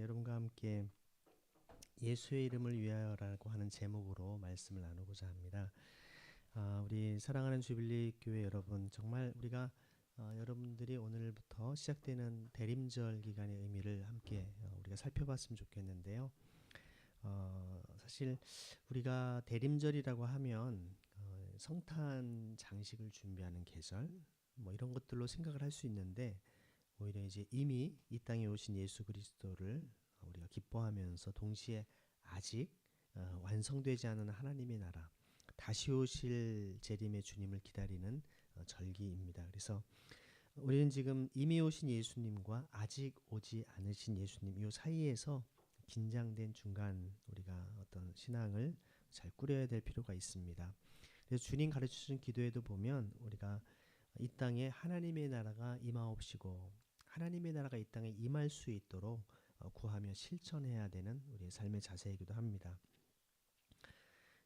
여러분과 함께 예수의 이름을 위하여라고 하는 제목으로 말씀을 나누고자 합니다. 우리 사랑하는 주빌리 교회 여러분, 정말 우리가 여러분들이 오늘부터 시작되는 대림절 기간의 의미를 함께 우리가 살펴봤으면 좋겠는데요. 사실 우리가 대림절이라고 하면 성탄 장식을 준비하는 계절 뭐 이런 것들로 생각을 할 수 있는데, 오히려 이제 이미 이 땅에 오신 예수 그리스도를 우리가 기뻐하면서 동시에 아직 완성되지 않은 하나님의 나라, 다시 오실 재림의 주님을 기다리는 절기입니다. 그래서 우리는 지금 이미 오신 예수님과 아직 오지 않으신 예수님 이 사이에서 긴장된 중간 우리가 어떤 신앙을 잘 꾸려야 될 필요가 있습니다. 그래서 주님 가르쳐주신 기도에도 보면 우리가 이 땅에 하나님의 나라가 임하옵시고 하나님의 나라가 이 땅에 임할 수 있도록 구하며 실천해야 되는 우리의 삶의 자세이기도 합니다.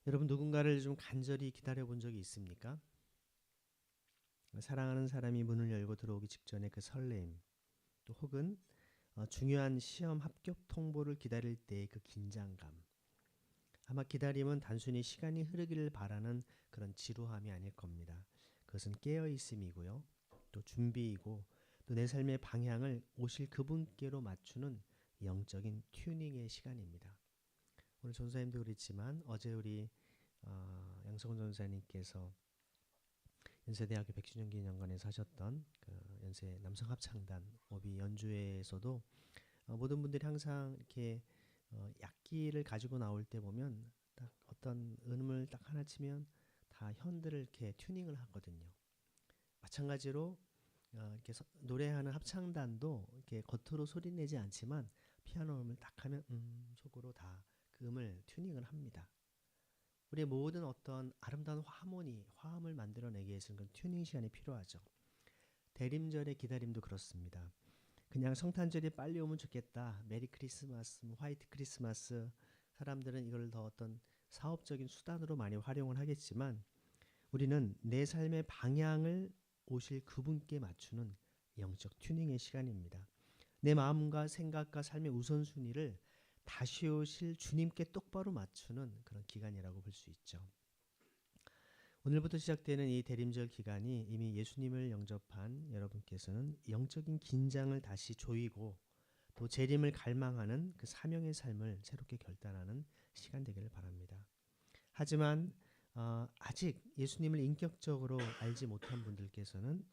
여러분, 누군가를 좀 간절히 기다려 본 적이 있습니까? 사랑하는 사람이 문을 열고 들어오기 직전에 그 설렘, 또 혹은 중요한 시험 합격 통보를 기다릴 때의 그 긴장감. 아마 기다림은 단순히 시간이 흐르기를 바라는 그런 지루함이 아닐 겁니다. 그것은 깨어있음이고요, 또 준비이고, 또 내 삶의 방향을 오실 그분께로 맞추는 영적인 튜닝의 시간입니다. 오늘 전사님도 그랬지만 어제 우리 양성훈 전사님께서 연세대학교 백주년 기념관에서 하셨던 그 연세 남성합창단 오비 연주회에서도 모든 분들이 항상 이렇게 악기를 가지고 나올 때 보면 딱 어떤 음을 딱 하나 치면 다 현들을 이렇게 튜닝을 하거든요. 마찬가지로 이렇게 노래하는 합창단도 이렇게 겉으로 소리내지 않지만 피아노 음을 딱 하면 속으로 다 그 음을 튜닝을 합니다. 우리의 모든 어떤 아름다운 하모니, 화음을 만들어내기 위해서는 그런 튜닝 시간이 필요하죠. 대림절의 기다림도 그렇습니다. 그냥 성탄절이 빨리 오면 좋겠다, 메리 크리스마스, 화이트 크리스마스, 사람들은 이걸 더 어떤 사업적인 수단으로 많이 활용을 하겠지만, 우리는 내 삶의 방향을 오실 그분께 맞추는 영적 튜닝의 시간입니다. 내 마음과 생각과 삶의 우선순위를 다시 오실 주님께 똑바로 맞추는 그런 기간이라고 볼 수 있죠. 오늘부터 시작되는 이 대림절 기간이 이미 예수님을 영접한 여러분께서는 영적인 긴장을 다시 조이고 또 재림을 갈망하는 그 사명의 삶을 새롭게 결단하는 시간 되기를 바랍니다. 하지만 아직 예수님을 인격적으로 알지 못한 분들께서는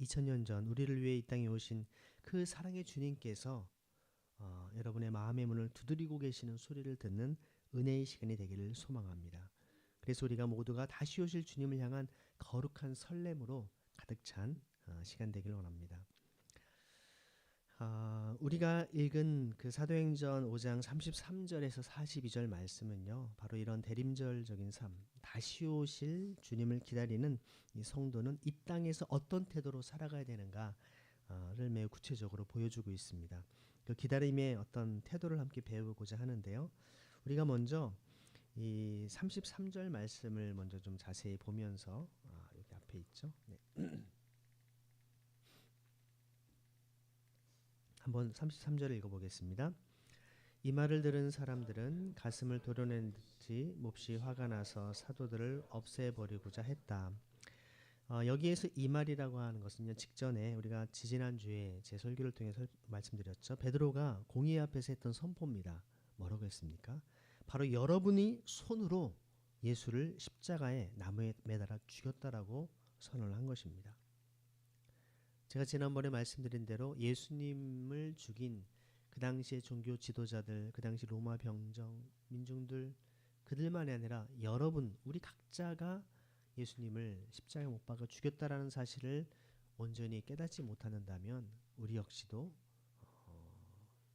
2000년 전 우리를 위해 이 땅에 오신 그 사랑의 주님께서 여러분의 마음의 문을 두드리고 계시는 소리를 듣는 은혜의 시간이 되기를 소망합니다. 그래서 우리가 모두가 다시 오실 주님을 향한 거룩한 설렘으로 가득 찬 시간 되기를 원합니다. 우리가 읽은 그 사도행전 5장 33절에서 42절 말씀은요, 바로 이런 대림절적인 삶, 다시 오실 주님을 기다리는 이 성도는 이 땅에서 어떤 태도로 살아가야 되는가를 매우 구체적으로 보여주고 있습니다. 그 기다림의 어떤 태도를 함께 배우고자 하는데요, 우리가 먼저 이 33절 말씀을 먼저 좀 자세히 보면서 여기 앞에 있죠. 네. 한번 33절을 읽어보겠습니다. 이 말을 들은 사람들은 가슴을 도려낸 듯이 몹시 화가 나서 사도들을 없애버리고자 했다. 여기에서 이 말이라고 하는 것은요, 직전에 우리가 지지난주에 제 설교를 통해 말씀드렸죠. 베드로가 공의 앞에서 했던 선포입니다. 뭐라고 했습니까? 바로 여러분이 손으로 예수를 십자가에 나무에 매달아 죽였다라고 선언을 한 것입니다. 제가 지난번에 말씀드린 대로 예수님을 죽인 그 당시의 종교 지도자들, 그 당시 로마 병정, 민중들, 그들만이 아니라 여러분, 우리 각자가 예수님을 십자가에 못 박아 죽였다라는 사실을 온전히 깨닫지 못한다면 우리 역시도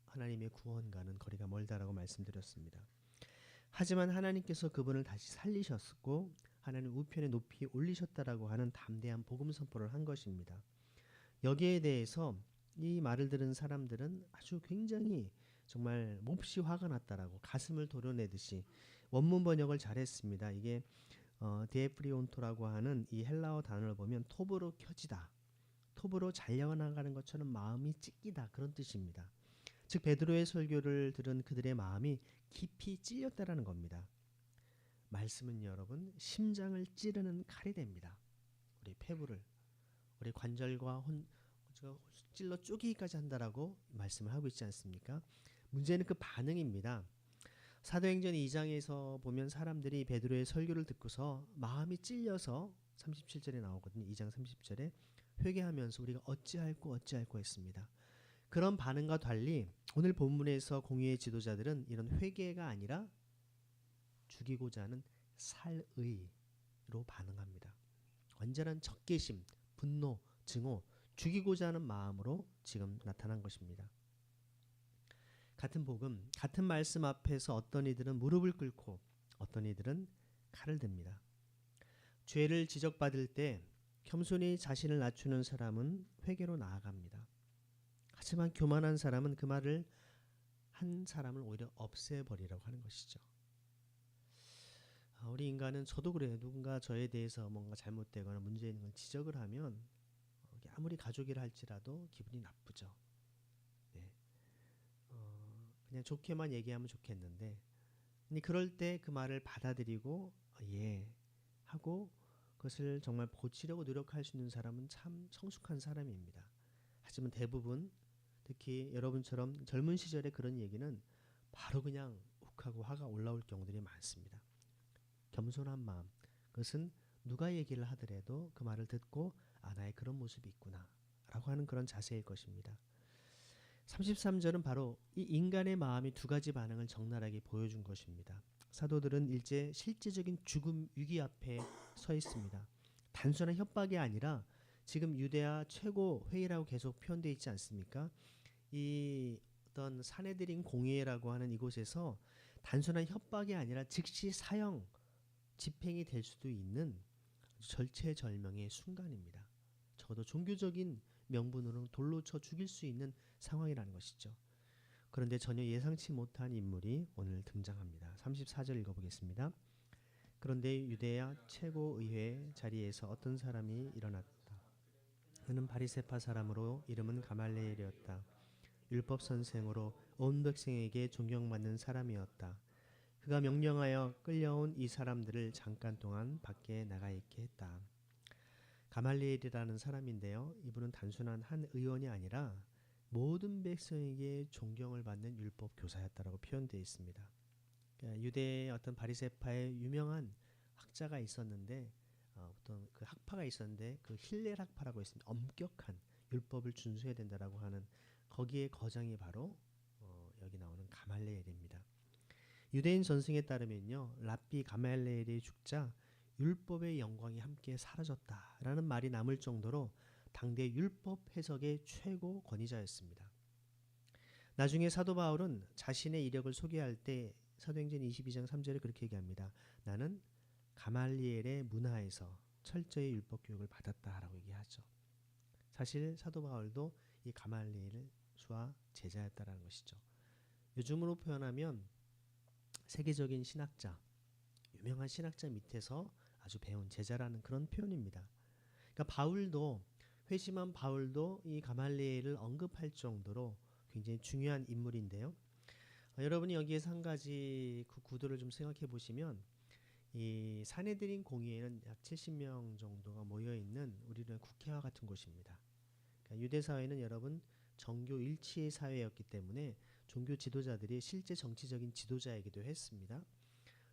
하나님의 구원과는 거리가 멀다라고 말씀드렸습니다. 하지만 하나님께서 그분을 다시 살리셨고 하나님 우편에 높이 올리셨다라고 하는 담대한 복음 선포를 한 것입니다. 여기에 대해서 이 말을 들은 사람들은 아주 굉장히 정말 몹시 화가 났다라고 가슴을 도려내듯이 원문 번역을 잘했습니다. 이게 디에프리온토라고 하는 이 헬라어 단어를 보면 톱으로 켜지다, 톱으로 잘려나가는 것처럼 마음이 찢기다, 그런 뜻입니다. 즉 베드로의 설교를 들은 그들의 마음이 깊이 찔렸다라는 겁니다. 말씀은 여러분 심장을 찌르는 칼이 됩니다. 우리 폐부를, 우리 관절과 찔러 쪼개기까지 한다라고 말씀을 하고 있지 않습니까? 문제는 그 반응입니다. 사도행전 2장에서 보면 사람들이 베드로의 설교를 듣고서 마음이 찔려서 37절에 나오거든요. 2장 30절에 회개하면서 우리가 어찌할꼬 했습니다. 그런 반응과 달리 오늘 본문에서 공의의 지도자들은 이런 회개가 아니라 죽이고자 하는 살의로 반응합니다. 완전한 적개심, 분노, 증오, 죽이고자 하는 마음으로 지금 나타난 것입니다. 같은 복음, 같은 말씀 앞에서 어떤 이들은 무릎을 꿇고 어떤 이들은 칼을 듭니다. 죄를 지적받을 때 겸손히 자신을 낮추는 사람은 회개로 나아갑니다. 하지만 교만한 사람은 그 말을 한 사람을 오히려 없애버리라고 하는 것이죠. 우리 인간은 저도 그래요. 누군가 저에 대해서 뭔가 잘못되거나 문제 있는 걸 지적을 하면 아무리 가족이라 할지라도 기분이 나쁘죠. 네. 그냥 좋게만 얘기하면 좋겠는데 그럴 때 그 말을 받아들이고 예 하고 그것을 정말 고치려고 노력할 수 있는 사람은 참 성숙한 사람입니다. 하지만 대부분 특히 여러분처럼 젊은 시절에 그런 얘기는 바로 그냥 욱하고 화가 올라올 경우들이 많습니다. 겸손한 마음, 그것은 누가 얘기를 하더라도 그 말을 듣고 나의 그런 모습이 있구나 라고 하는 그런 자세일 것입니다. 33절은 바로 이 인간의 마음이 두 가지 반응을 적나라하게 보여준 것입니다. 사도들은 일제 실제적인 죽음 위기 앞에 서 있습니다. 단순한 협박이 아니라 지금 유대아 최고 회의라고 계속 표현되어 있지 않습니까? 이 어떤 사내들인 공회라고 하는 이곳에서 단순한 협박이 아니라 즉시 사형, 집행이 될 수도 있는 절체절명의 순간입니다. 적어도 종교적인 명분으로 돌로 쳐 죽일 수 있는 상황이라는 것이죠. 그런데 전혀 예상치 못한 인물이 오늘 등장합니다. 34절 읽어보겠습니다. 그런데 유대야 최고의회 자리에서 어떤 사람이 일어났다. 그는 바리새파 사람으로 이름은 가말리엘이었다. 율법 선생으로 온 백성에게 존경받는 사람이었다. 그가 명령하여 끌려온 이 사람들을 잠깐 동안 밖에 나가 있게 했다. 가말리엘이라는 사람인데요. 이분은 단순한 한 의원이 아니라 모든 백성에게 존경을 받는 율법 교사였다라고 표현되어 있습니다. 그러니까 유대의 어떤 바리새파의 유명한 학자가 있었는데 어떤 그 학파가 있었는데 그 힐렐 학파라고 있습니다. 엄격한 율법을 준수해야 된다라고 하는 거기에 거장이 바로 여기 나오는 가말리엘입니다. 유대인 전승에 따르면요, 랍비 가말리엘이 죽자 율법의 영광이 함께 사라졌다라는 말이 남을 정도로 당대 율법 해석의 최고 권위자였습니다. 나중에 사도 바울은 자신의 이력을 소개할 때 사도행전 22장 3절에 그렇게 얘기합니다. 나는 가말리엘의 문화에서 철저히 율법 교육을 받았다라고 얘기하죠. 사실 사도 바울도 이 가말리엘과 제자였다라는 것이죠. 요즘으로 표현하면 세계적인 신학자, 유명한 신학자 밑에서 아주 배운 제자라는 그런 표현입니다. 그러니까 바울도 회심한 바울도 이 가말리엘을 언급할 정도로 굉장히 중요한 인물인데요. 여러분이 여기에서 한 가지 그 구도를 좀 생각해 보시면 이 사내들인 공의회는 약 70명 정도가 모여 있는 우리는 국회와 같은 곳입니다. 그러니까 유대 사회는 여러분 정교 일치의 사회였기 때문에 종교 지도자들이 실제 정치적인 지도자이기도 했습니다.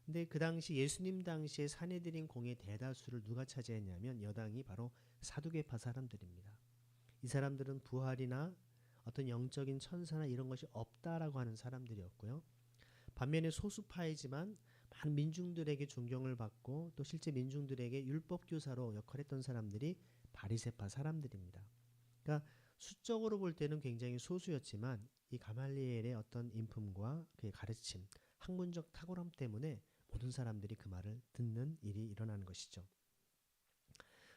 근데 그 당시 예수님 당시에 사내들인 공의 대다수를 누가 차지했냐면 여당이 바로 사두개파 사람들입니다. 이 사람들은 부활이나 어떤 영적인 천사나 이런 것이 없다라고 하는 사람들이었고요. 반면에 소수파이지만 많은 민중들에게 존경을 받고 또 실제 민중들에게 율법 교사로 역할했던 사람들이 바리새파 사람들입니다. 그러니까 수적으로 볼 때는 굉장히 소수였지만 이 가말리엘의 어떤 인품과 그의 가르침, 학문적 탁월함 때문에 모든 사람들이 그 말을 듣는 일이 일어나는 것이죠.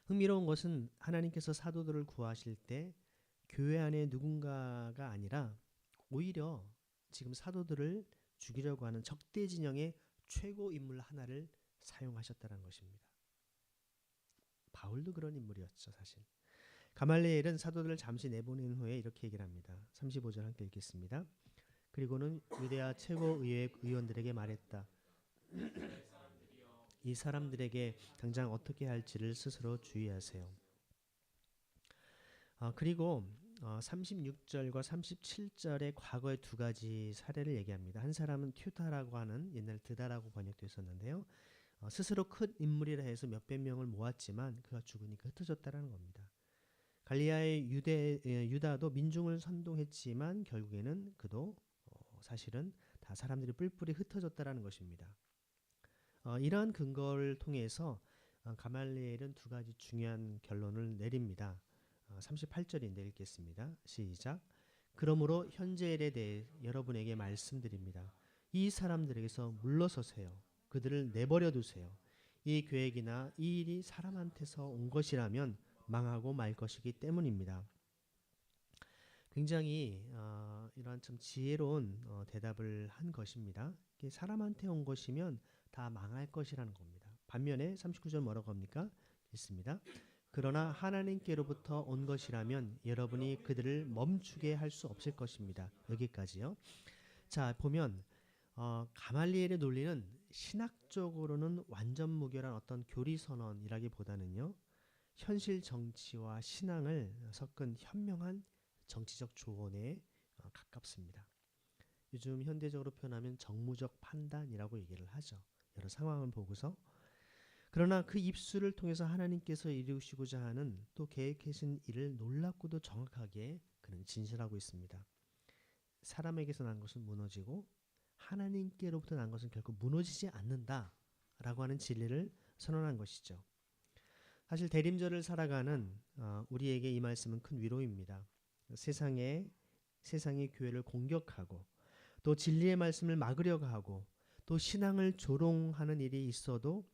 흥미로운 것은 하나님께서 사도들을 구하실 때 교회 안에 누군가가 아니라 오히려 지금 사도들을 죽이려고 하는 적대 진영의 최고 인물 하나를 사용하셨다는 것입니다. 바울도 그런 인물이었죠, 사실. 가말리엘은 사도들을 잠시 내보낸 후에 이렇게 얘기를 합니다. 35절 함께 읽겠습니다. 그리고는 유대아 최고의회 의원들에게 말했다. 이 사람들에게 당장 어떻게 할지를 스스로 주의하세요. 그리고 36절과 37절의 과거의 두 가지 사례를 얘기합니다. 한 사람은 튜다라고 하는 옛날 드다라고 번역되어 있었는데요. 스스로 큰 인물이라 해서 몇백 명을 모았지만 그가 죽으니까 흩어졌다라는 겁니다. 갈리아의 유다도 민중을 선동했지만 결국에는 그도 사실은 다 사람들이 뿔뿔이 흩어졌다라는 것입니다. 이러한 근거를 통해서 가말리엘은 두 가지 중요한 결론을 내립니다. 38절인데 읽겠습니다. 시작. 그러므로 현재 일에 대해 여러분에게 말씀드립니다. 이 사람들에게서 물러서세요. 그들을 내버려 두세요. 이 계획이나 이 일이 사람한테서 온 것이라면 망하고 말 것이기 때문입니다. 굉장히 이러한 참 지혜로운 대답을 한 것입니다. 사람한테 온 것이면 다 망할 것이라는 겁니다. 반면에 39절 뭐라고 합니까? 읽습니다. 그러나 하나님께로부터 온 것이라면 여러분이 그들을 멈추게 할 수 없을 것입니다. 여기까지요. 자, 보면 가말리엘의 논리는 신학적으로는 완전 무결한 어떤 교리 선언이라기보다는요. 현실 정치와 신앙을 섞은 현명한 정치적 조언에 가깝습니다. 요즘 현대적으로 표현하면 정무적 판단이라고 얘기를 하죠. 여러 상황을 보고서. 그러나 그 입술을 통해서 하나님께서 이루시고자 하는 또 계획하신 일을 놀랍고도 정확하게 그는 진실하고 있습니다. 사람에게서 난 것은 무너지고 하나님께로부터 난 것은 결코 무너지지 않는다라고 하는 진리를 선언한 것이죠. 사실 대림절을 살아가는 우리에게 이 말씀은 큰 위로입니다. 세상이 교회를 공격하고 또 진리의 말씀을 막으려고 하고 또 신앙을 조롱하는 일이 있어도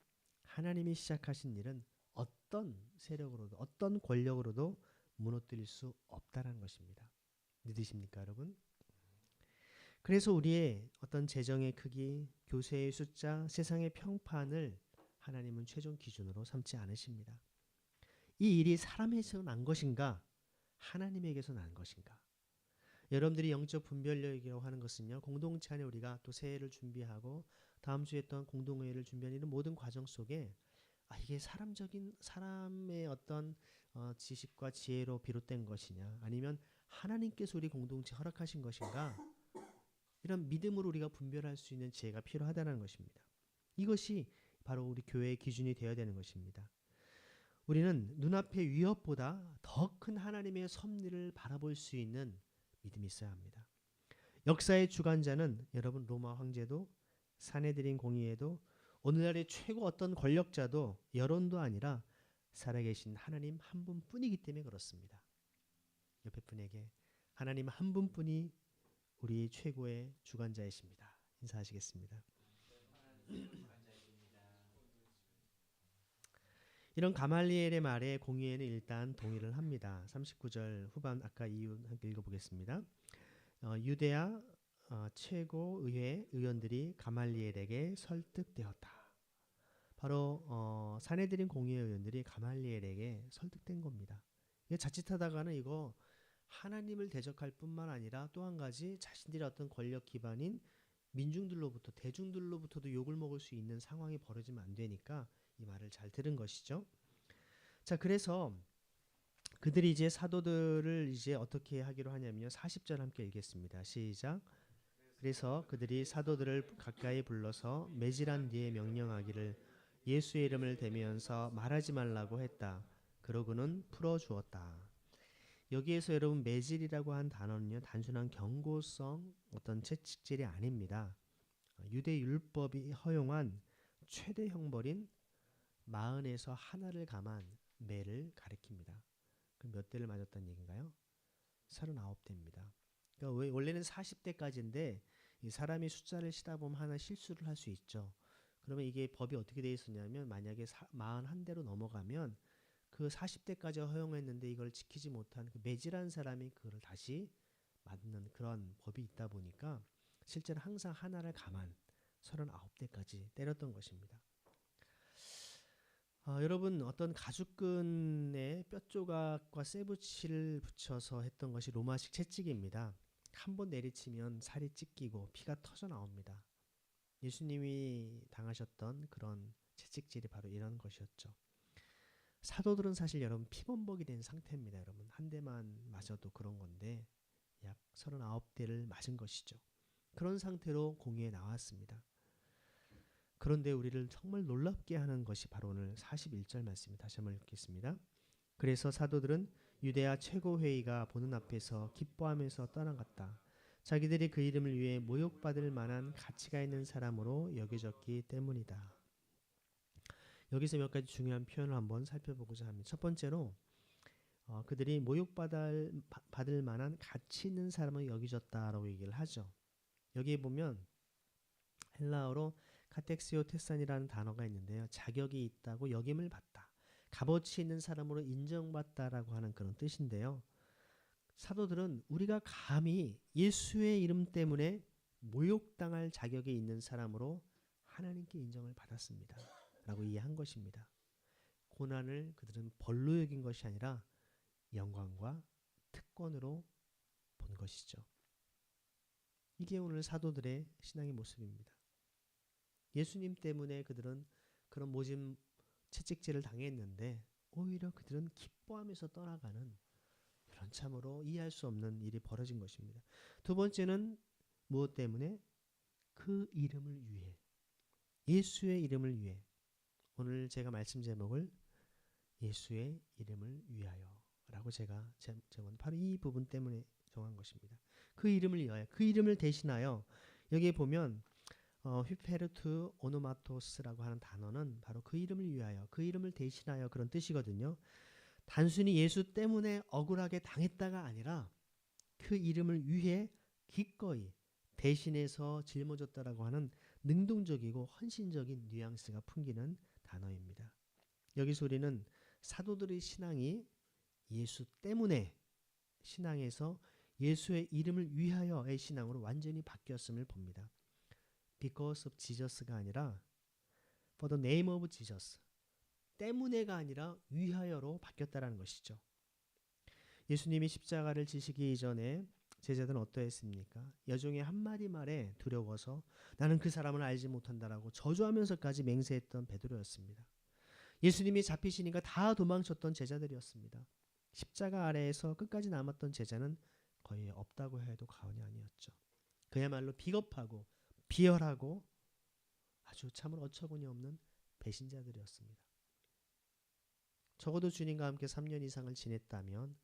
하나님이 시작하신 일은 어떤 세력으로도 어떤 권력으로도 무너뜨릴 수 없다는 것입니다. 믿으십니까, 여러분? 그래서 우리의 어떤 재정의 크기, 교세의 숫자, 세상의 평판을 하나님은 최종 기준으로 삼지 않으십니다. 이 일이 사람에게서 난 것인가, 하나님에게서 난 것인가? 여러분들이 영적 분별력이라고 하는 것은요, 공동체 안에 우리가 또 새해를 준비하고 다음 주에 또한 공동회의를 준비하는 이런 모든 과정 속에 이게 사람의 어떤 지식과 지혜로 비롯된 것이냐, 아니면 하나님께서 우리 공동체 허락하신 것인가, 이런 믿음으로 우리가 분별할 수 있는 지혜가 필요하다는 것입니다. 이것이 바로 우리 교회의 기준이 되어야 되는 것입니다. 우리는 눈앞의 위협보다 더 큰 하나님의 섭리를 바라볼 수 있는 믿음이 있어야 합니다. 역사의 주관자는 여러분 로마 황제도 사내들인 공의회도 오늘날의 최고 어떤 권력자도 여론도 아니라 살아계신 하나님 한 분뿐이기 때문에 그렇습니다. 옆에 분에게 하나님 한 분뿐이 우리 최고의 주관자이십니다. 인사하시겠습니다. 이런 가말리엘의 말에 공의회는 일단 동의를 합니다. 39절 후반 아까 이유 함께 읽어보겠습니다. 유대아 최고의회 의원들이 가말리엘에게 설득되었다. 바로 사내들인 공의회 의원들이 가말리엘에게 설득된 겁니다. 자칫하다가는 이거 하나님을 대적할 뿐만 아니라 또 한 가지 자신들의 어떤 권력 기반인 민중들로부터 대중들로부터도 욕을 먹을 수 있는 상황이 벌어지면 안 되니까 이 말을 잘 들은 것이죠. 자, 그래서 그들이 이제 사도들을 이제 어떻게 하기로 하냐면요. 40절 함께 읽겠습니다. 시작. 그래서 그들이 사도들을 가까이 불러서 매질한 뒤에 명령하기를 예수의 이름을 대면서 말하지 말라고 했다. 그러고는 풀어주었다. 여기에서 여러분 매질이라고 한 단어는요. 단순한 경고성 어떤 채찍질이 아닙니다. 유대 율법이 허용한 최대 형벌인 40에서 하나를 감한 매를 가리킵니다. 그럼 몇 대를 맞았다는 얘기인가요? 39대입니다. 그러니까 원래는 40대까지인데 이 사람이 숫자를 쉬다 보면 하나 실수를 할 수 있죠. 그러면 이게 법이 어떻게 되어 있었냐면 만약에 41대로 넘어가면 그 40대까지 허용했는데 이걸 지키지 못한 그 매질한 사람이 그걸 다시 맞는 그런 법이 있다 보니까 실제로 항상 하나를 감한 39대까지 때렸던 것입니다. 여러분 어떤 가죽끈에 뼈조각과 쇠붙이를 붙여서 했던 것이 로마식 채찍입니다. 한 번 내리치면 살이 찢기고 피가 터져 나옵니다. 예수님이 당하셨던 그런 채찍질이 바로 이런 것이었죠. 사도들은 사실 여러분 피범벅이 된 상태입니다. 여러분 한 대만 맞아도 그런 건데 약 39대를 맞은 것이죠. 그런 상태로 공의에 나왔습니다. 그런데 우리를 정말 놀랍게 하는 것이 바로 오늘 41절 말씀입니다. 다시 한번 읽겠습니다. 그래서 사도들은 유대야 최고회의가 보는 앞에서 기뻐하면서 떠나갔다. 자기들이 그 이름을 위해 모욕받을 만한 가치가 있는 사람으로 여겨졌기 때문이다. 여기서 몇 가지 중요한 표현을 한번 살펴보고자 합니다. 첫 번째로 그들이 모욕받을 만한 가치 있는 사람으로 여겨졌다라고 얘기를 하죠. 여기에 보면 헬라어로 카텍시오 테산이라는 단어가 있는데요. 자격이 있다고 여김을 받다. 값어치 있는 사람으로 인정받다라고 하는 그런 뜻인데요. 사도들은 우리가 감히 예수의 이름 때문에 모욕당할 자격이 있는 사람으로 하나님께 인정을 받았습니다. 라고 이해한 것입니다. 고난을 그들은 벌로 여긴 것이 아니라 영광과 특권으로 본 것이죠. 이게 오늘 사도들의 신앙의 모습입니다. 예수님 때문에 그들은 그런 모진 채찍질을 당했는데 오히려 그들은 기뻐하면서 떠나가는 그런 참으로 이해할 수 없는 일이 벌어진 것입니다. 두 번째는 무엇 때문에? 그 이름을 위해, 예수의 이름을 위해. 오늘 제가 말씀 제목을 예수의 이름을 위하여 라고 제가 정한 바로 이 부분 때문에 정한 것입니다. 그 이름을 위하여, 그 이름을 대신하여. 여기에 보면 휘페르투 오노마토스라고 하는 단어는 바로 그 이름을 위하여, 그 이름을 대신하여 그런 뜻이거든요. 단순히 예수 때문에 억울하게 당했다가 아니라 그 이름을 위해 기꺼이 대신해서 짊어졌다라고 하는 능동적이고 헌신적인 뉘앙스가 풍기는 단어입니다. 여기서 우리는 사도들의 신앙이 예수 때문에 신앙에서 예수의 이름을 위하여의 신앙으로 완전히 바뀌었음을 봅니다. Because of Jesus가 아니라 For the name of Jesus. 때문에가 아니라 위하여로 바뀌었다라는 것이죠. 예수님이 십자가를 지시기 이전에 제자들은 어떠했습니까? 여종의 한마디 말에 두려워서 나는 그 사람을 알지 못한다라고 저주하면서까지 맹세했던 베드로였습니다. 예수님이 잡히시니까 다 도망쳤던 제자들이었습니다. 십자가 아래에서 끝까지 남았던 제자는 거의 없다고 해도 과언이 아니었죠. 그야말로 비겁하고 비열하고 아주 참으로 어처구니 없는 배신자들이었습니다. 적어도 주님과 함께 3년 이상을 지냈다면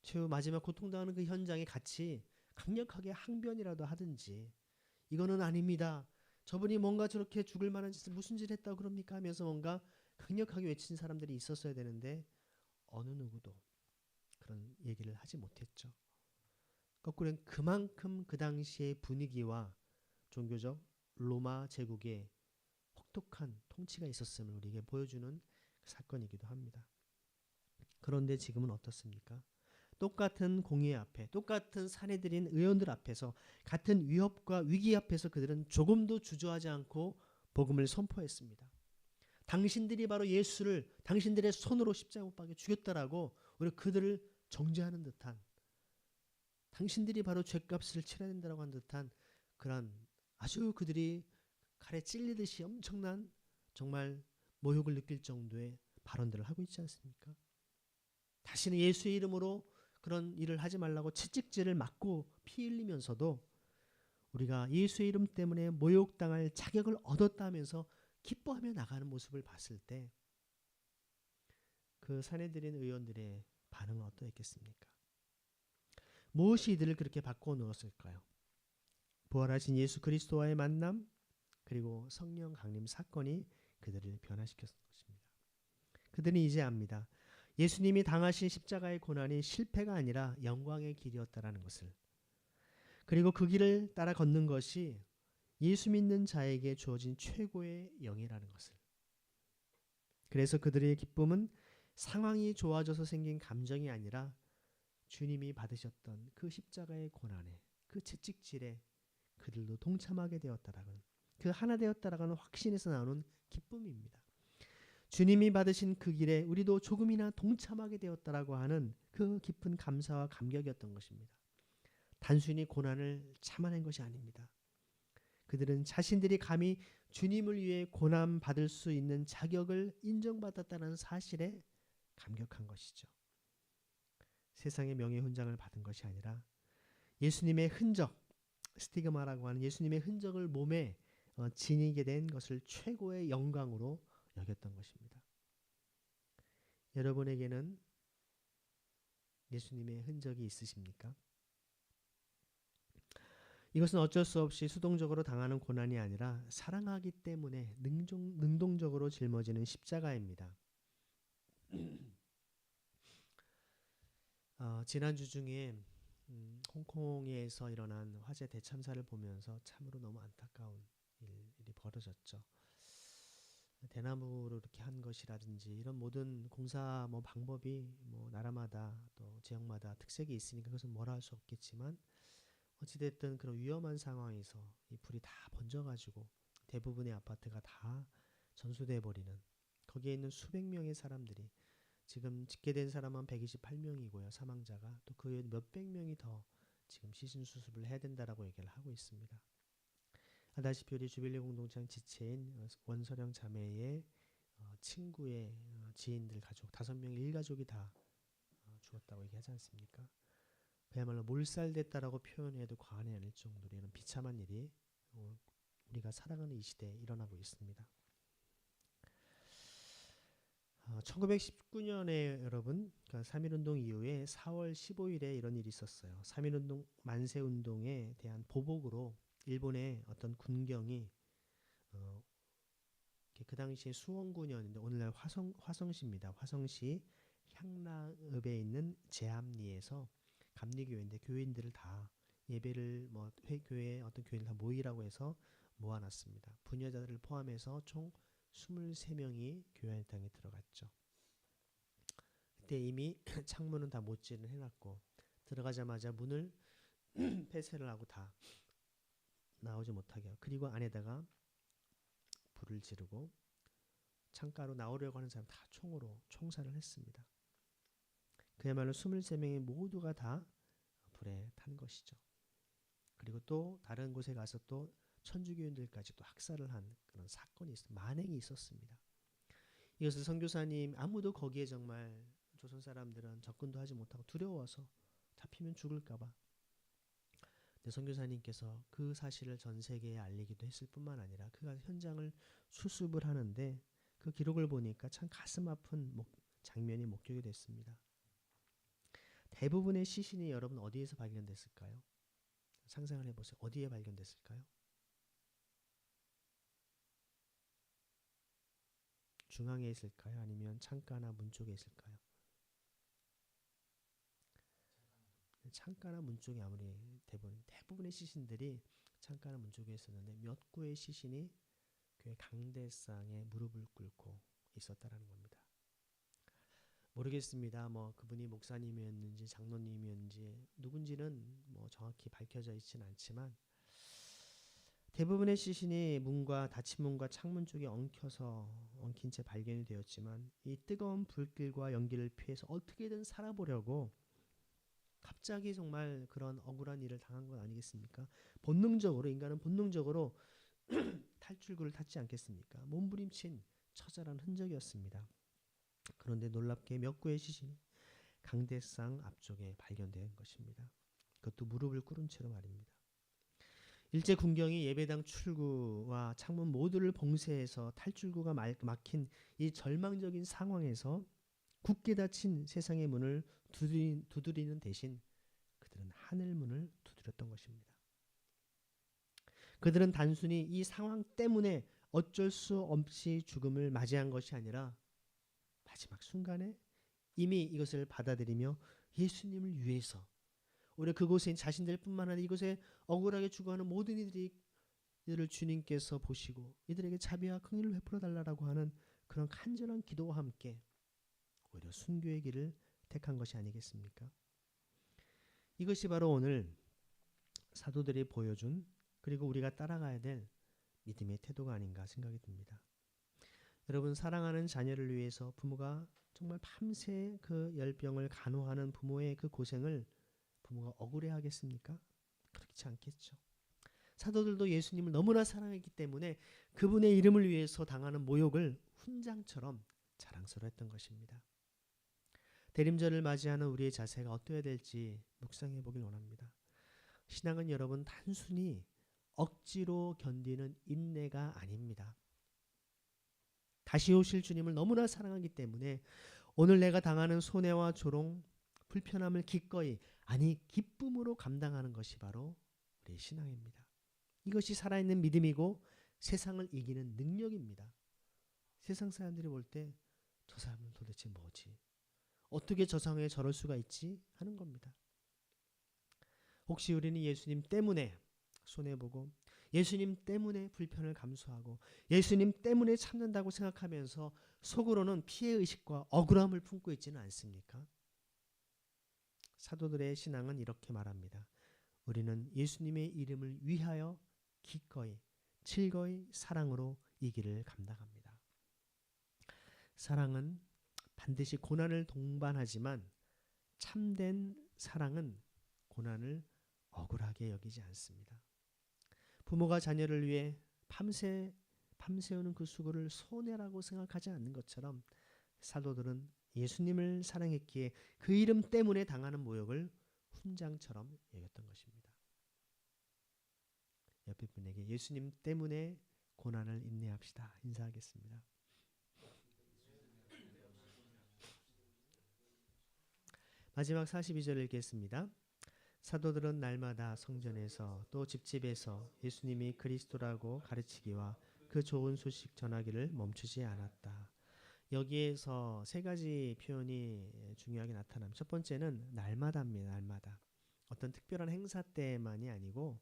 최후 마지막 고통당하는 그 현장에 같이 강력하게 항변이라도 하든지 이거는 아닙니다. 저분이 뭔가 저렇게 죽을 만한 짓을 무슨 짓을 했다고 그럽니까 하면서 뭔가 강력하게 외친 사람들이 있었어야 되는데 어느 누구도 그런 얘기를 하지 못했죠. 거꾸로는 그만큼 그 당시의 분위기와 종교적 로마 제국의 혹독한 통치가 있었음을 우리에게 보여주는 사건이기도 합니다. 그런데 지금은 어떻습니까? 똑같은 공의 앞에, 똑같은 사내들인 의원들 앞에서, 같은 위협과 위기 앞에서 그들은 조금도 주저하지 않고 복음을 선포했습니다. 당신들이 바로 예수를 당신들의 손으로 십자가 못 박혀 죽였다라고 우리 그들을 정죄하는 듯한, 당신들이 바로 죄값을 치러야 된다고 하는 듯한 그런 아주 그들이 칼에 찔리듯이 엄청난 정말 모욕을 느낄 정도의 발언들을 하고 있지 않습니까? 다시는 예수의 이름으로 그런 일을 하지 말라고 채찍질을 맞고 피 흘리면서도 우리가 예수의 이름 때문에 모욕당할 자격을 얻었다면서 기뻐하며 나가는 모습을 봤을 때 그 사내들인 의원들의 반응은 어떠했겠습니까? 무엇이 이들을 그렇게 바꿔 놓았을까요? 부활하신 예수 그리스도와의 만남, 그리고 성령 강림 사건이 그들을 변화시켰을 것입니다. 그들은 이제 압니다. 예수님이 당하신 십자가의 고난이 실패가 아니라 영광의 길이었다라는 것을, 그리고 그 길을 따라 걷는 것이 예수 믿는 자에게 주어진 최고의 영예라는 것을. 그래서 그들의 기쁨은 상황이 좋아져서 생긴 감정이 아니라 주님이 받으셨던 그 십자가의 고난에, 그 채찍질에 그들도 동참하게 되었다라는, 그 하나 되었다라는 확신에서 나오는 기쁨입니다. 주님이 받으신 그 길에 우리도 조금이나 동참하게 되었다라고 하는 그 깊은 감사와 감격이었던 것입니다. 단순히 고난을 참아낸 것이 아닙니다. 그들은 자신들이 감히 주님을 위해 고난 받을 수 있는 자격을 인정받았다는 사실에 감격한 것이죠. 세상의 명예 훈장을 받은 것이 아니라 예수님의 흔적, 스티그마라고 하는 예수님의 흔적을 몸에 지니게 된 것을 최고의 영광으로 여겼던 것입니다. 여러분에게는 예수님의 흔적이 있으십니까? 이것은 어쩔 수 없이 수동적으로 당하는 고난이 아니라 사랑하기 때문에 능동적으로 짊어지는 십자가입니다. 지난주 중에 홍콩에서 일어난 화재 대참사를 보면서 참으로 너무 안타까운 일이 벌어졌죠. 대나무로 이렇게 한 것이라든지 이런 모든 공사 방법이 나라마다 또 지역마다 특색이 있으니까 그것은 뭐라 할 수 없겠지만 어찌됐든 그런 위험한 상황에서 이 불이 다 번져가지고 대부분의 아파트가 다 전소돼 버리는, 거기에 있는 수백 명의 사람들이, 지금 집계된 사람은 128명이고요. 사망자가 또 그 외에 몇백 명이 더 지금 시신 수습을 해야 된다라고 얘기를 하고 있습니다. 아다시피 우리 주빌리 공동체 지체인 원서령 자매의 친구의 지인들 가족 5명의 일가족이 다 죽었다고 얘기하지 않습니까? 그야말로 몰살됐다라고 표현해도 과언이 아닐 정도로 이런 비참한 일이 우리가 살아가는 이 시대에 일어나고 있습니다. 1919년에 여러분, 그러니까 3.1운동 이후에 4월 15일에 이런 일이 있었어요. 3.1운동 만세운동에 대한 보복으로 일본의 어떤 군경이 그 당시에 수원군이었는데 오늘날 화성시입니다. 화성시 향락읍에 있는 제암리에서 감리교회인데 교인들을 다 예배를 교회에 어떤 교인을 다 모이라고 해서 모아놨습니다. 부녀자들을 포함해서 총 23명이 교회 안에 들어갔죠. 그때 이미 창문은 다 못질을 해놨고 들어가자마자 문을 폐쇄를 하고 다 나오지 못하게 하고, 그리고 안에다가 불을 지르고 창가로 나오려고 하는 사람 다 총으로 총살을 했습니다. 그야말로 23명이 모두가 다 불에 탄 것이죠. 그리고 또 다른 곳에 가서 또 천주교인들까지 또 학살을 한 그런 사건이 만행이 있었습니다. 이것을 선교사님 아무도 거기에 정말 조선 사람들은 접근도 하지 못하고 두려워서 잡히면 죽을까봐. 근데 선교사님께서 그 사실을 전 세계에 알리기도 했을 뿐만 아니라 그가 현장을 수습을 하는데 그 기록을 보니까 참 가슴 아픈 장면이 목격이 됐습니다. 대부분의 시신이 여러분 어디에서 발견됐을까요? 상상을 해보세요. 어디에 발견됐을까요? 중앙에 있을까요? 아니면 창가나 문 쪽에 있을까요? 창가나 문 쪽에 아무리 대부분의 시신들이 창가나 문 쪽에 있었는데 몇 구의 시신이 교회 강대상에 무릎을 꿇고 있었다라는 겁니다. 모르겠습니다. 그분이 목사님이었는지 장로님이었는지 누군지는 정확히 밝혀져 있지는 않지만 대부분의 시신이 닫힌 문과 창문 쪽에 엉킨 채 발견이 되었지만 이 뜨거운 불길과 연기를 피해서 어떻게든 살아보려고 갑자기 정말 그런 억울한 일을 당한 건 아니겠습니까? 인간은 본능적으로 탈출구를 탔지 않겠습니까? 몸부림친 처절한 흔적이었습니다. 그런데 놀랍게 몇 구의 시신이 강대상 앞쪽에 발견된 것입니다. 그것도 무릎을 꿇은 채로 말입니다. 일제 군경이 예배당 출구와 창문 모두를 봉쇄해서 탈출구가 막힌 이 절망적인 상황에서 굳게 닫힌 세상의 문을 두드리는 대신 그들은 하늘 문을 두드렸던 것입니다. 그들은 단순히 이 상황 때문에 어쩔 수 없이 죽음을 맞이한 것이 아니라 마지막 순간에 이미 이것을 받아들이며 예수님을 위해서 오히려 그곳에 자신들뿐만 아니라 이곳에 억울하게 죽어가는 모든 이들을 주님께서 보시고 이들에게 자비와 긍휼을 베풀어 달라고 하는 그런 간절한 기도와 함께 오히려 순교의 길을 택한 것이 아니겠습니까? 이것이 바로 오늘 사도들이 보여준, 그리고 우리가 따라가야 될 믿음의 태도가 아닌가 생각이 듭니다. 여러분, 사랑하는 자녀를 위해서 부모가 정말 밤새 그 열병을 간호하는 부모의 그 고생을 부모가 억울해 하겠습니까? 그렇지 않겠죠. 사도들도 예수님을 너무나 사랑했기 때문에 그분의 이름을 위해서 당하는 모욕을 훈장처럼 자랑스러워했던 것입니다. 대림절을 맞이하는 우리의 자세가 어떠해야 될지 묵상해 보길 원합니다. 신앙은 여러분 단순히 억지로 견디는 인내가 아닙니다. 다시 오실 주님을 너무나 사랑하기 때문에 오늘 내가 당하는 손해와 조롱, 불편함을 기꺼이 아니 기쁨으로 감당하는 것이 바로 우리의 신앙입니다. 이것이 살아있는 믿음이고 세상을 이기는 능력입니다. 세상 사람들이 볼 때 저 사람은 도대체 뭐지? 어떻게 저 상황에 저럴 수가 있지? 하는 겁니다. 혹시 우리는 예수님 때문에 손해보고 예수님 때문에 불편을 감수하고 예수님 때문에 참는다고 생각하면서 속으로는 피해의식과 억울함을 품고 있지는 않습니까? 사도들의 신앙은 이렇게 말합니다. 우리는 예수님의 이름을 위하여 기꺼이 즐거이 사랑으로 이 길을 감당합니다. 사랑은 반드시 고난을 동반하지만 참된 사랑은 고난을 억울하게 여기지 않습니다. 부모가 자녀를 위해 밤새우는 그 수고를 손해라고 생각하지 않는 것처럼 사도들은 예수님을 사랑했기에 그 이름 때문에 당하는 모욕을 훈장처럼 여겼던 것입니다. 옆에 분에게 예수님 때문에 고난을 인내합시다. 인사하겠습니다. 마지막 42절을 읽겠습니다. 사도들은 날마다 성전에서 또 집집에서 예수님이 그리스도라고 가르치기와 그 좋은 소식 전하기를 멈추지 않았다. 여기에서 세 가지 표현이 중요하게 나타납니다. 첫 번째는 날마다입니다. 날마다. 어떤 특별한 행사 때만이 아니고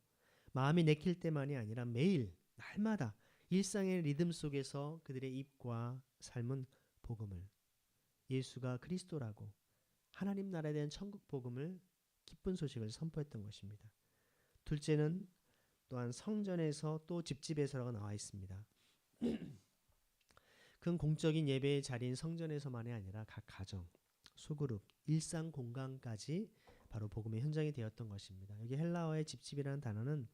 마음이 내킬 때만이 아니라 매일 날마다 일상의 리듬 속에서 그들의 입과 삶은 복음을 예수가 그리스도라고 하나님 나라에 대한 천국 복음을 기쁜 소식을 선포했던 것입니다. 둘째는 또한 성전에서 또 집집에서라고 나와 있습니다. 그 공적인 예배의 자리인 성전에서만이 아니라 각 가정, 소그룹, 일상 공간까지 바로 복음의 현장이 되었던 것입니다. 여기 헬라어의 집집이라는 단어는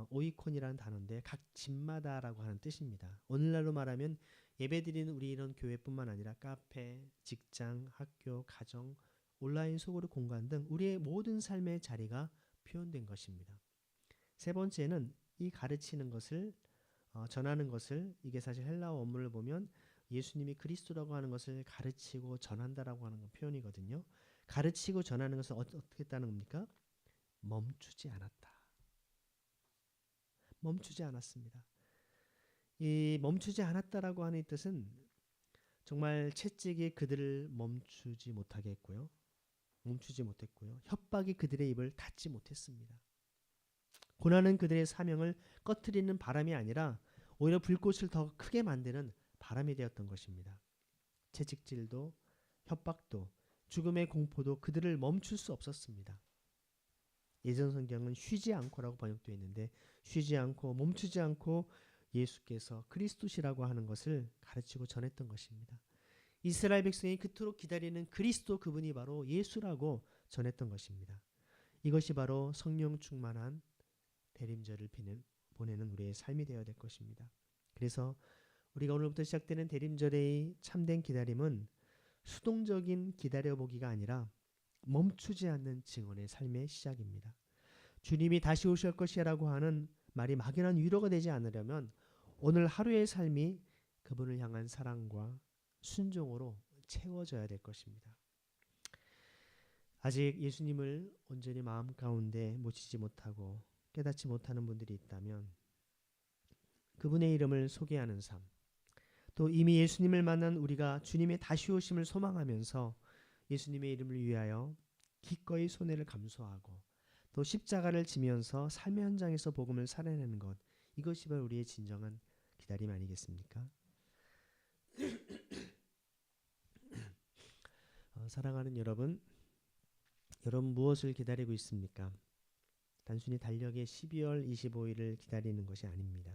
오이콘이라는 단어인데 각 집마다라고 하는 뜻입니다. 오늘날로 말하면 예배드리는 우리 이런 교회뿐만 아니라 카페, 직장, 학교, 가정, 온라인 소그룹 공간 등 우리의 모든 삶의 자리가 표현된 것입니다. 세 번째는 이 가르치는 것을 전하는 것을 이게 사실 헬라어 원문을 보면 예수님이 그리스도라고 하는 것을 가르치고 전한다라고 하는 표현이거든요. 가르치고 전하는 것을 어떻게 했다는 겁니까? 멈추지 않았다. 멈추지 않았습니다. 이 멈추지 않았다라고 하는 뜻은 정말 채찍이 그들을 멈추지 못하게 했고요. 멈추지 못했고요. 협박이 그들의 입을 닫지 못했습니다. 고난은 그들의 사명을 꺼트리는 바람이 아니라 오히려 불꽃을 더 크게 만드는 바람이 되었던 것입니다. 채찍질도 협박도 죽음의 공포도 그들을 멈출 수 없었습니다. 예전 성경은 쉬지 않고라고 번역되어 있는데 쉬지 않고 멈추지 않고 예수께서 그리스도시라고 하는 것을 가르치고 전했던 것입니다. 이스라엘 백성이 그토록 기다리는 그리스도 그분이 바로 예수라고 전했던 것입니다. 이것이 바로 성령 충만한 대림절을 보내는 우리의 삶이 되어야 될 것입니다. 그래서 우리가 오늘부터 시작되는 대림절의 참된 기다림은 수동적인 기다려보기가 아니라 멈추지 않는 증언의 삶의 시작입니다. 주님이 다시 오실 것이라고 하는 말이 막연한 위로가 되지 않으려면 오늘 하루의 삶이 그분을 향한 사랑과 순종으로 채워져야 될 것입니다. 아직 예수님을 온전히 마음 가운데 모시지 못하고 깨닫지 못하는 분들이 있다면 그분의 이름을 소개하는 삶, 또 이미 예수님을 만난 우리가 주님의 다시 오심을 소망하면서 예수님의 이름을 위하여 기꺼이 손해를 감수하고 또 십자가를 지면서 삶의 현장에서 복음을 살아내는 것, 이것이 바로 우리의 진정한 기다림 아니겠습니까? 사랑하는 여러분 무엇을 기다리고 있습니까? 단순히 달력의 12월 25일을 기다리는 것이 아닙니다.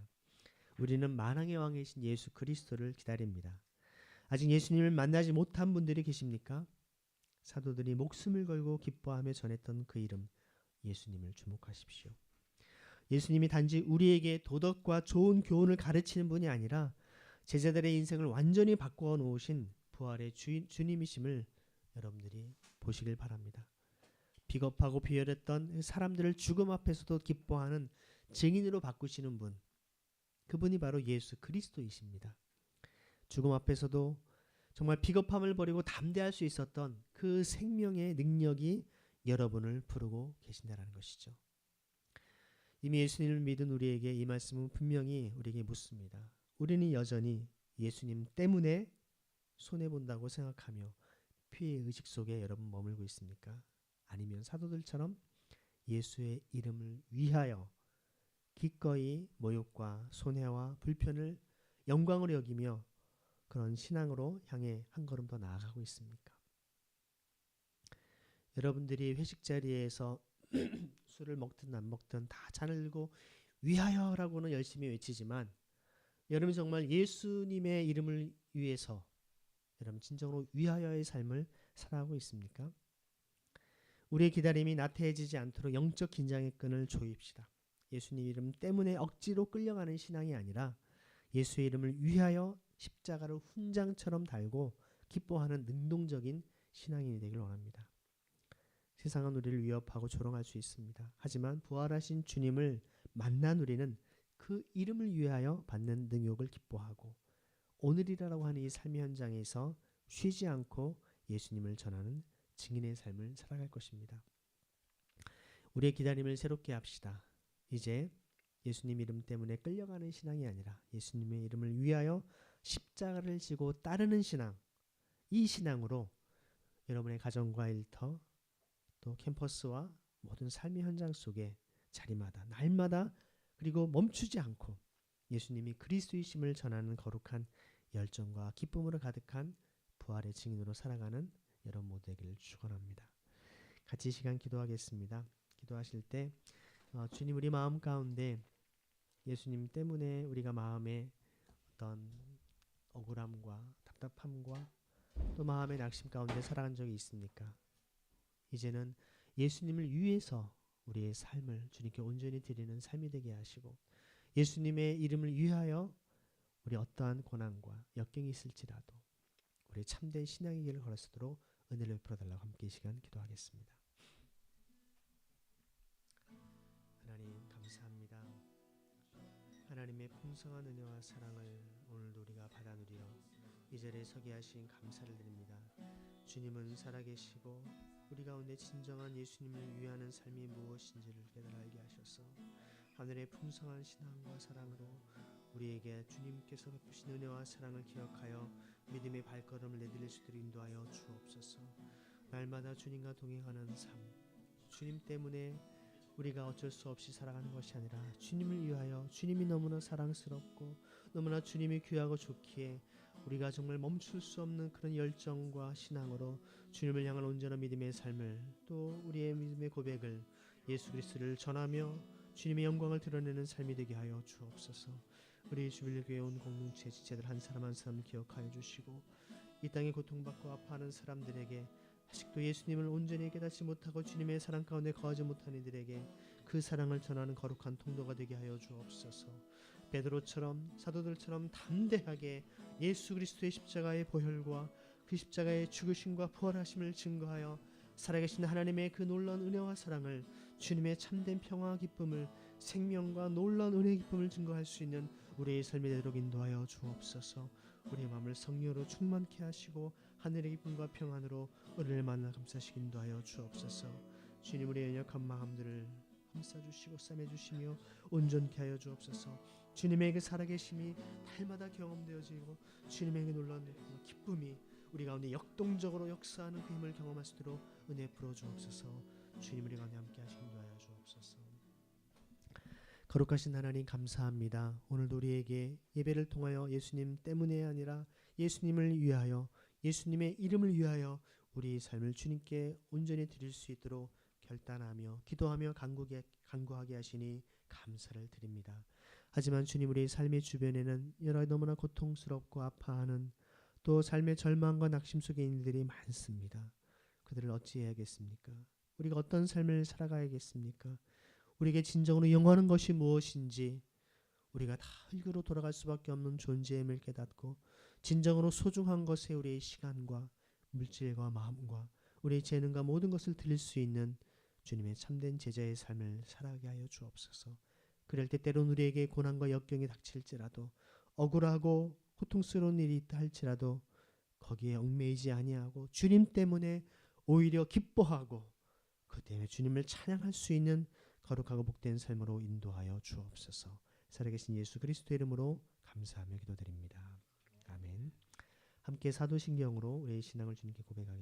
우리는 만왕의 왕이신 예수 그리스도를 기다립니다. 아직 예수님을 만나지 못한 분들이 계십니까? 사도들이 목숨을 걸고 기뻐하며 전했던 그 이름, 예수님을 주목하십시오. 예수님이 단지 우리에게 도덕과 좋은 교훈을 가르치는 분이 아니라 제자들의 인생을 완전히 바꾸어 놓으신 부활의 주님이심을 여러분들이 보시길 바랍니다. 비겁하고 비열했던 사람들을 죽음 앞에서도 기뻐하는 증인으로 바꾸시는 분, 그분이 바로 예수 그리스도이십니다. 죽음 앞에서도 정말 비겁함을 버리고 담대할 수 있었던 그 생명의 능력이 여러분을 부르고 계신다는 것이죠. 이미 예수님을 믿은 우리에게 이 말씀은 분명히 우리에게 묻습니다. 우리는 여전히 예수님 때문에 손해본다고 생각하며 피해 의식 속에 여러분 머물고 있습니까? 아니면 사도들처럼 예수의 이름을 위하여 기꺼이 모욕과 손해와 불편을 영광으로 여기며 그런 신앙으로 향해 한 걸음 더 나아가고 있습니까? 여러분들이 회식 자리에서 술을 먹든 안 먹든 다 잔을 들고 위하여라고는 열심히 외치지만 여러분 정말 예수님의 이름을 위해서 여러분 진정으로 위하여의 삶을 살아가고 있습니까? 우리의 기다림이 나태해지지 않도록 영적 긴장의 끈을 조입시다. 예수님 이름 때문에 억지로 끌려가는 신앙이 아니라 예수의 이름을 위하여 십자가를 훈장처럼 달고 기뻐하는 능동적인 신앙인이 되길 원합니다. 세상은 우리를 위협하고 조롱할 수 있습니다. 하지만 부활하신 주님을 만난 우리는 그 이름을 위하여 받는 능욕을 기뻐하고 오늘이라고 하는 이 삶의 현장에서 쉬지 않고 예수님을 전하는 증인의 삶을 살아갈 것입니다. 우리의 기다림을 새롭게 합시다. 이제 예수님 이름 때문에 끌려가는 신앙이 아니라 예수님의 이름을 위하여 십자가를 지고 따르는 신앙, 이 신앙으로 여러분의 가정과 일터 또 캠퍼스와 모든 삶의 현장 속에 자리마다 날마다 그리고 멈추지 않고 예수님이 그리스도이심을 전하는 거룩한 열정과 기쁨으로 가득한 부활의 증인으로 살아가는 여러분 모두에게 축원합니다. 같이 이 시간 기도하겠습니다. 기도하실 때 주님 우리 마음 가운데 예수님 때문에 우리가 마음에 어떤 억울함과 답답함과 또 마음의 낙심 가운데 살아간 적이 있습니까? 이제는 예수님을 위해서 우리의 삶을 주님께 온전히 드리는 삶이 되게 하시고 예수님의 이름을 위하여 우리 어떠한 고난과 역경이 있을지라도 우리 참된 신앙의 길을 걸어서도록 은혜를 베풀어 달라고 함께 이 시간 기도하겠습니다. 하나님 감사합니다. 하나님의 풍성한 은혜와 사랑을 오늘도 우리가 받아 누리러 이 자리에 서게 하신 감사를 드립니다. 주님은 살아계시고 우리 가운데 진정한 예수님을 위하는 삶이 무엇인지를 깨달아 알게 하셔서 하늘의 풍성한 신앙과 사랑으로 우리에게 주님께서 베푸신 은혜와 사랑을 기억하여 믿음의 발걸음을 내디딜 수 있도록 인도하여 주옵소서. 날마다 주님과 동행하는 삶, 주님 때문에 우리가 어쩔 수 없이 살아가는 것이 아니라 주님을 위하여 주님이 너무나 사랑스럽고 너무나 주님이 귀하고 좋기에 우리가 정말 멈출 수 없는 그런 열정과 신앙으로 주님을 향한 온전한 믿음의 삶을 또 우리의 믿음의 고백을 예수 그리스도를 전하며 주님의 영광을 드러내는 삶이 되게 하여 주옵소서. 우리 주빌교회 온 공동체 지체들 한 사람 한 사람 기억하여 주시고 이 땅에 고통받고 아파하는 사람들에게 아직도 예수님을 온전히 깨닫지 못하고 주님의 사랑 가운데 거하지 못한 이들에게 그 사랑을 전하는 거룩한 통로가 되게 하여 주옵소서. 베드로처럼 사도들처럼 담대하게 예수 그리스도의 십자가의 보혈과 그 십자가의 죽으심과 부활하심을 증거하여 살아계신 하나님의 그 놀라운 은혜와 사랑을 주님의 참된 평화와 기쁨을 생명과 놀라운 은혜의 기쁨을 증거할 수 있는 우리의 삶이 되도록 인도하여 주옵소서. 우리의 마음을 성령으로 충만케 하시고 하늘의 기쁨과 평안으로 은혜를 만나 감싸시기 인도하여 주옵소서. 주님 우리의 연약한 마음들을 감싸주시고 싸매주시며 온전케 하여 주옵소서. 주님의 그 살아계심이 날마다 경험되어지고 주님의 그 놀라운 기쁨이 우리 가운데 역동적으로 역사하는 그 힘을 경험할 수 있도록 은혜 풀어 주옵소서. 주님 우리 가운데 함께 하시기 인도하여 주옵소서. 거룩하신 하나님 감사합니다. 오늘도 우리에게 예배를 통하여 예수님 때문에 아니라 예수님을 위하여 예수님의 이름을 위하여 우리의 삶을 주님께 온전히 드릴 수 있도록 결단하며 기도하며 간구하게 하시니 감사를 드립니다. 하지만 주님 우리의 삶의 주변에는 여러 너무나 고통스럽고 아파하는 또 삶의 절망과 낙심 속에 있는 이들이 많습니다. 그들을 어찌해야겠습니까? 우리가 어떤 삶을 살아가야겠습니까? 우리에게 진정으로 영원한 것이 무엇인지, 우리가 다 흙으로 돌아갈 수밖에 없는 존재임을 깨닫고 진정으로 소중한 것에 우리의 시간과 물질과 마음과 우리의 재능과 모든 것을 드릴 수 있는 주님의 참된 제자의 삶을 살아가게 하여 주옵소서. 그럴 때 때론 우리에게 고난과 역경이 닥칠지라도, 억울하고 고통스러운 일이 있다 할지라도 거기에 얽매이지 아니하고 주님 때문에 오히려 기뻐하고 그 때문에 주님을 찬양할 수 있는 거룩하고 복된 삶으로 인도하여 주옵소서. 살아계신 예수 그리스도의 이름으로 감사하며 기도드립니다. 아멘. 함께 사도신경으로 우리의 신앙을 주님께 고백하겠습니다.